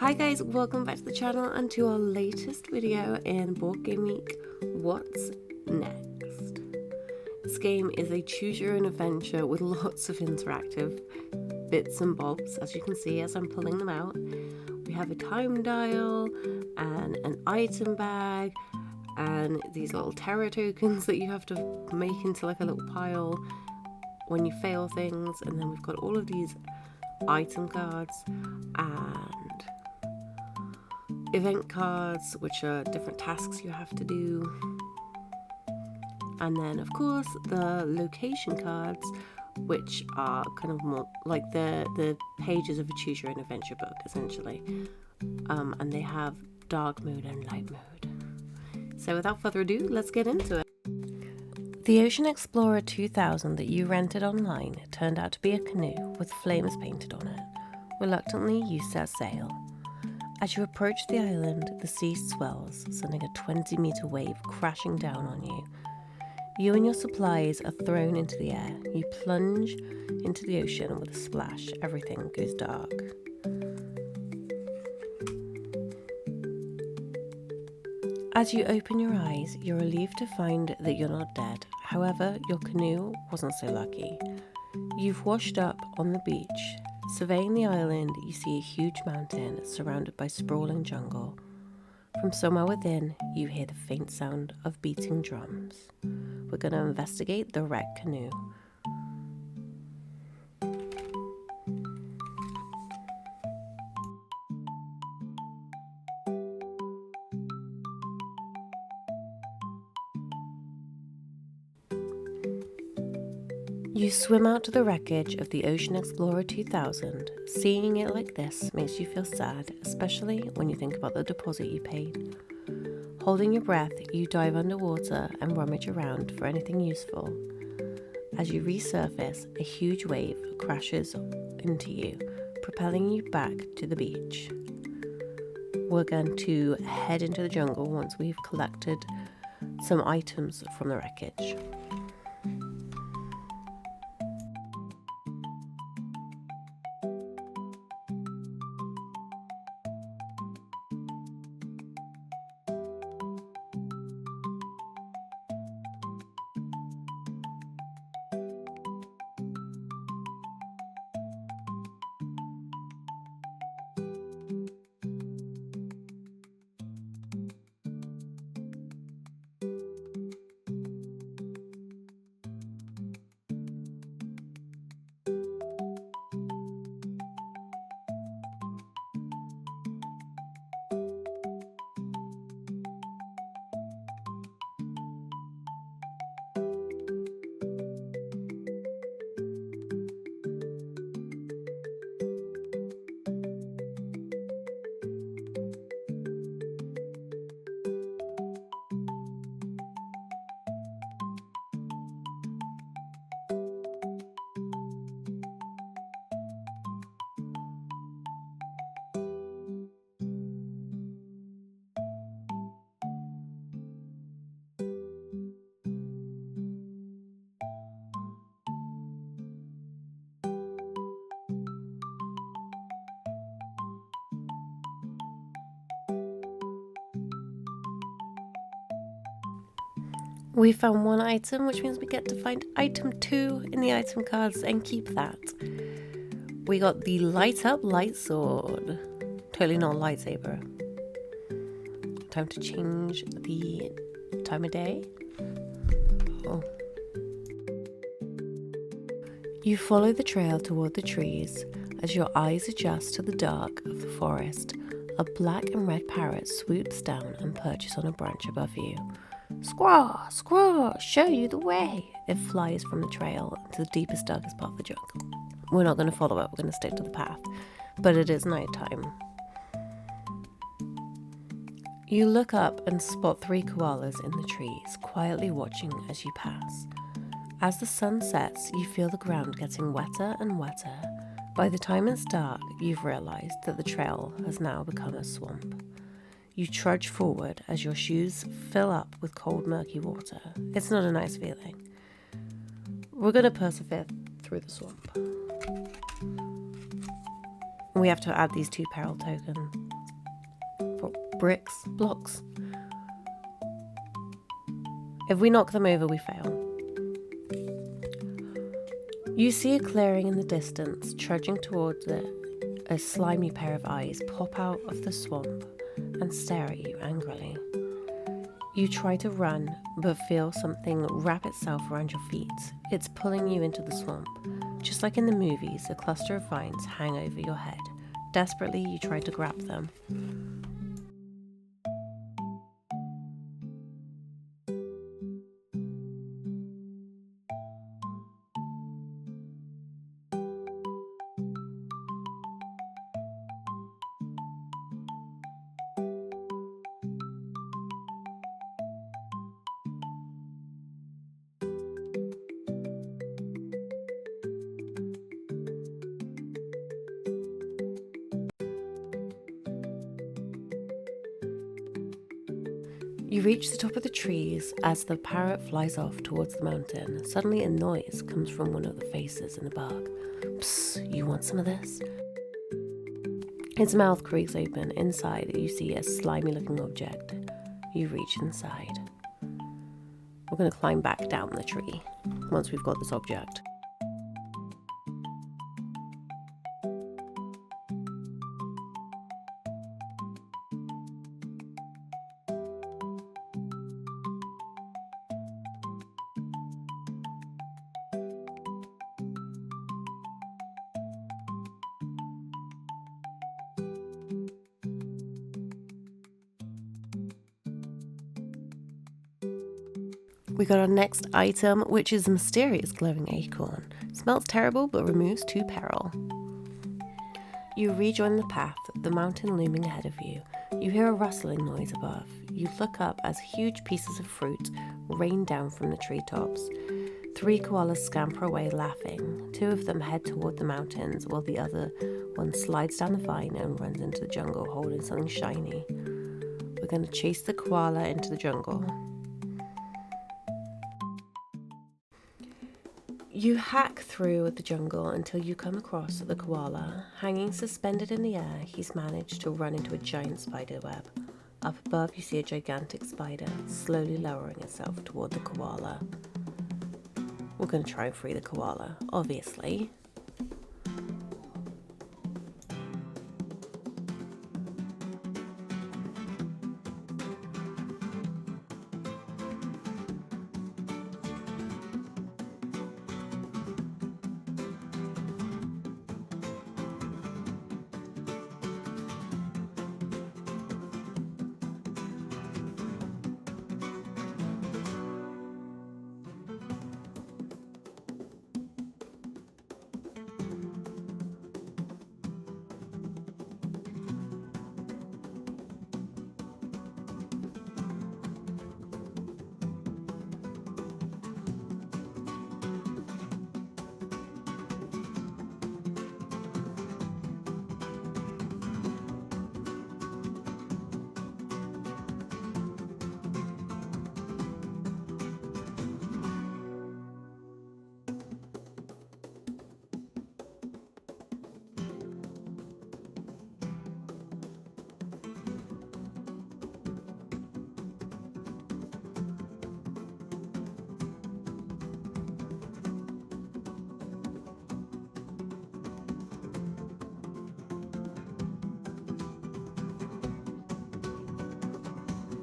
Hi guys, welcome back to the channel and to our latest video in Board Game Week, What's Next? This game is a choose your own adventure with lots of interactive bits and bobs, as you can see as I'm pulling them out. We have a time dial and an item bag and these little terror tokens that you have to make into like a little pile when you fail things, and then we've got all of these item cards and event cards, which are different tasks you have to do, and then of course the location cards, which are kind of more like the pages of a choose your own adventure book essentially, and they have dark mode and light mode. So without further ado, let's get into it. The Ocean Explorer 2000 that you rented online turned out to be a canoe with flames painted on it. Reluctantly, you set sail. As you approach the island, the sea swells, sending a 20-meter wave crashing down on you. You and your supplies are thrown into the air. You plunge into the ocean with a splash. Everything goes dark. As you open your eyes, you're relieved to find that you're not dead. However, your canoe wasn't so lucky. You've washed up on the beach. Surveying the island, you see a huge mountain surrounded by sprawling jungle. From somewhere within, you hear the faint sound of beating drums. We're going to investigate the wrecked canoe. You swim out to the wreckage of the Ocean Explorer 2000. Seeing it like this makes you feel sad, especially when you think about the deposit you paid. Holding your breath, you dive underwater and rummage around for anything useful. As you resurface, a huge wave crashes into you, propelling you back to the beach. We're going to head into the jungle once we've collected some items from the wreckage. We found one item, which means we get to find item 2 in the item cards and keep that. We got the light up light sword. Totally not a lightsaber. Time to change the time of day. Oh. You follow the trail toward the trees. As your eyes adjust to the dark of the forest, a black and red parrot swoops down and perches on a branch above you. Squaw, squaw, show you the way. It flies from the trail to the deepest, darkest part of the jungle. We're not going to follow it, we're going to stick to the path. But it is nighttime. You look up and spot 3 koalas in the trees, quietly watching as you pass. As the sun sets, you feel the ground getting wetter and wetter. By the time it's dark, you've realized that the trail has now become a swamp. You trudge forward as your shoes fill up with cold, murky water. It's not a nice feeling. We're going to persevere through the swamp. We have to add these 2 peril tokens. bricks, blocks. If we knock them over, we fail. You see a clearing in the distance. Trudging towards it, a slimy pair of eyes pop out of the swamp and stare at you angrily. You try to run, but feel something wrap itself around your feet. It's pulling you into the swamp. Just like in the movies, a cluster of vines hang over your head. Desperately, you try to grab them. You reach the top of the trees as the parrot flies off towards the mountain. Suddenly a noise comes from one of the faces in the bark. Psst, you want some of this? Its mouth creaks open. Inside, you see a slimy looking object. You reach inside. We're going to climb back down the tree once we've got this object. We got our next item, which is a mysterious glowing acorn. Smells terrible, but removes 2 peril. You rejoin the path, the mountain looming ahead of you. You hear a rustling noise above. You look up as huge pieces of fruit rain down from the treetops. 3 koalas scamper away laughing. 2 of them head toward the mountains, while the other one slides down the vine and runs into the jungle holding something shiny. We're going to chase the koala into the jungle. You hack through the jungle until you come across the koala. Hanging suspended in the air, he's managed to run into a giant spider web. Up above, you see a gigantic spider slowly lowering itself toward the koala. We're going to try and free the koala, obviously.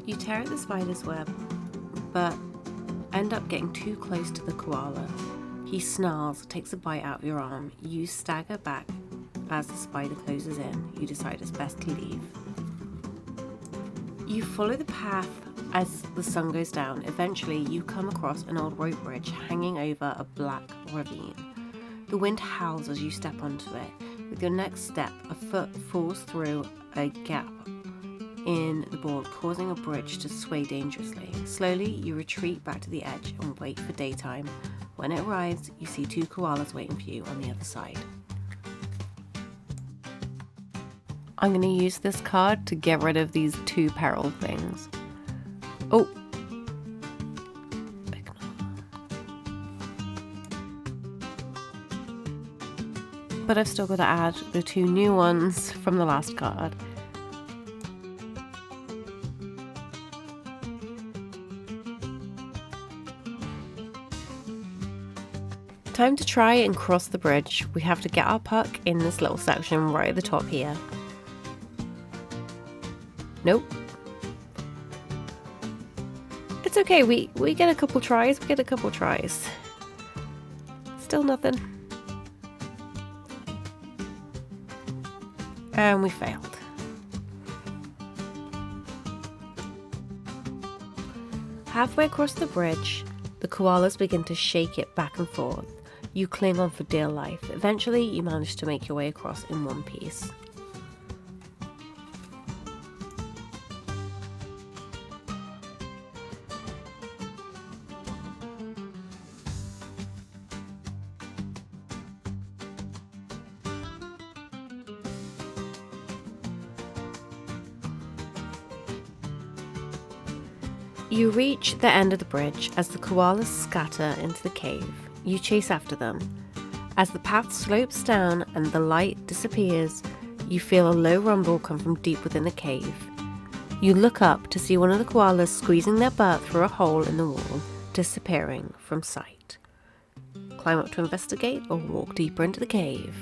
You tear at the spider's web, but end up getting too close to the koala. He snarls, takes a bite out of your arm. You stagger back as the spider closes in. You decide it's best to leave. You follow the path as the sun goes down. Eventually, you come across an old rope bridge hanging over a black ravine. The wind howls as you step onto it. With your next step, a foot falls through a gap in the board, causing a bridge to sway dangerously. Slowly, you retreat back to the edge and wait for daytime. When it arrives, you see 2 koalas waiting for you on the other side. I'm going to use this card to get rid of these 2 peril things. Oh! But I've still got to add the 2 new ones from the last card. time to try and cross the bridge. We have to get our puck in this little section right at the top here. Nope. It's okay, we get a couple tries, Still nothing. And we failed. Halfway across the bridge, the koalas begin to shake it back and forth. You cling on for dear life. Eventually, you manage to make your way across in one piece. You reach the end of the bridge as the koalas scatter into the cave. You chase after them. As the path slopes down and the light disappears, you feel a low rumble come from deep within the cave. You look up to see one of the koalas squeezing their butt through a hole in the wall, disappearing from sight. Climb up to investigate or walk deeper into the cave.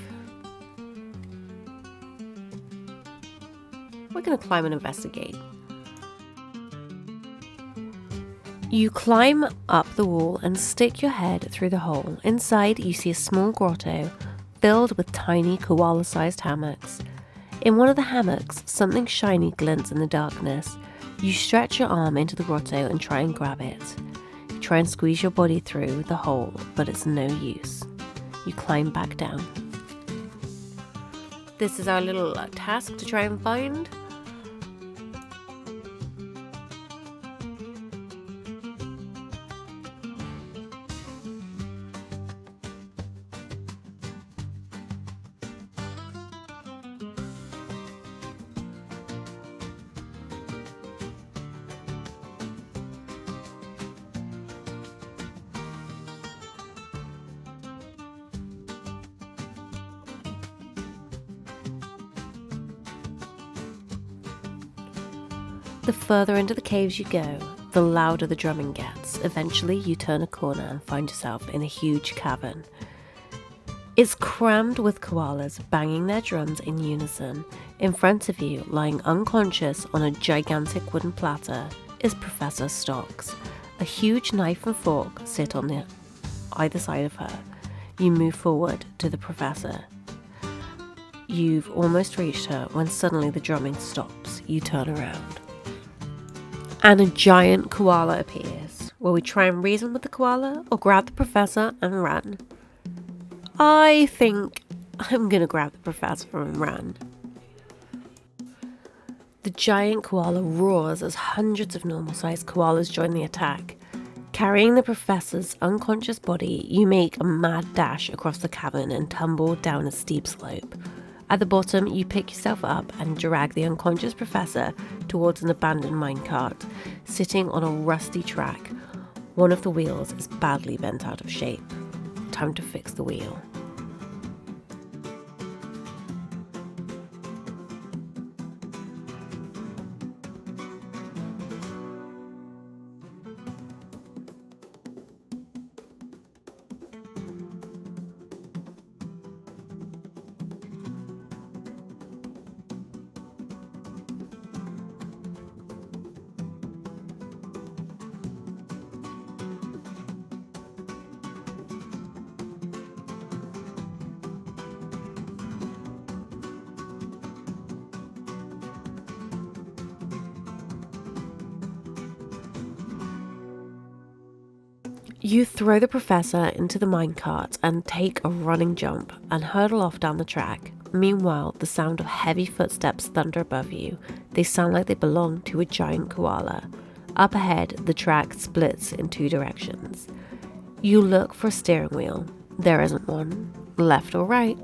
We're going to climb and investigate. You climb up the wall and stick your head through the hole. Inside, you see a small grotto filled with tiny koala-sized hammocks. In one of the hammocks, something shiny glints in the darkness. You stretch your arm into the grotto and try and grab it. You try and squeeze your body through the hole, but it's no use. You climb back down. This is our little task to try and find. The further into the caves you go, the louder the drumming gets. Eventually, you turn a corner and find yourself in a huge cavern. It's crammed with koalas banging their drums in unison. In front of you, lying unconscious on a gigantic wooden platter, is Professor Stocks. A huge knife and fork sit on either side of her. You move forward to the professor. You've almost reached her when suddenly the drumming stops. You turn around. And a giant koala appears. Will we try and reason with the koala or grab the professor and run? I think I'm gonna grab the professor and run. The giant koala roars as hundreds of normal-sized koalas join the attack. Carrying the professor's unconscious body, you make a mad dash across the cavern and tumble down a steep slope. At the bottom, you pick yourself up and drag the unconscious professor towards an abandoned minecart, sitting on a rusty track. One of the wheels is badly bent out of shape. Time to fix the wheel. You throw the professor into the minecart and take a running jump and hurtle off down the track. Meanwhile, the sound of heavy footsteps thunder above you. They sound like they belong to a giant koala. Up ahead, the track splits in two directions. You look for a steering wheel. There isn't one. Left or right?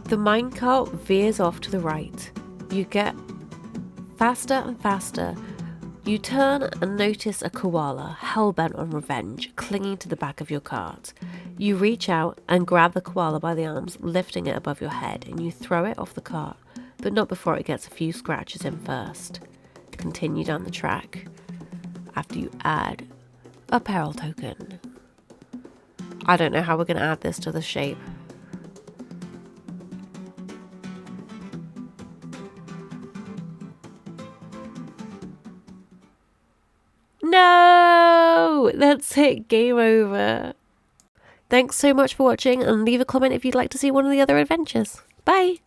The minecart veers off to the right. You get faster and faster, You turn and notice a koala, hell-bent on revenge, clinging to the back of your cart. You reach out and grab the koala by the arms, lifting it above your head, and you throw it off the cart, but not before it gets a few scratches in first. Continue down the track after you add a peril token. I don't know how we're going to add this to the shape. No! That's it. Game over. Thanks so much for watching, and leave a comment if you'd like to see one of the other adventures. Bye!